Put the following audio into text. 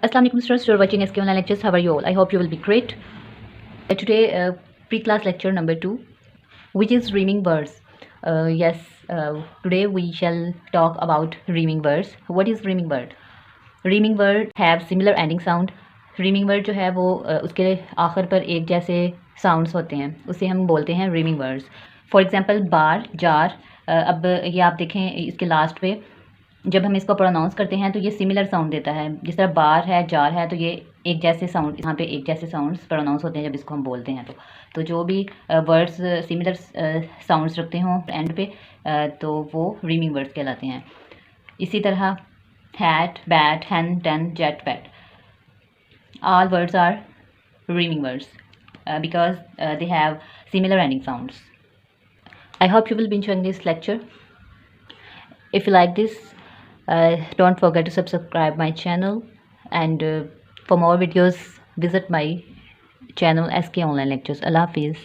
Assalamu alaikum students, you are watching SK Online Lectures. How are you all? I hope you will be great. Today, pre-class lecture number 2, which is rhyming words. Today we shall talk about rhyming words. What is rhyming word? Rhyming word have similar ending sound. Rhyming word जो है वो उसके आखिर पर एक जैसे sounds होते हैं, उसे हम बोलते हैं rhyming words. For example bar, jar. अब ये आप देखें इसके लास्ट पे जब हम इसको प्रोनाउंस करते हैं तो ये सिमिलर साउंड देता है. जिस तरह बार है, जार है, तो ये एक जैसे साउंड, यहाँ पे एक जैसे साउंड्स प्रोनाउंस होते हैं जब इसको हम बोलते हैं. तो जो भी वर्ड्स सिमिलर साउंड्स रखते हों एंड पे तो वो रीमिंग वर्ड्स कहलाते हैं. इसी तरह hat, bat, hen, ton, jet, pat, all words are riming words because they have similar ending sounds. I hope you will be enjoying this lecture. If you like this, don't forget to subscribe my channel, and for more videos visit my channel SK Online Lectures. Allah Hafiz.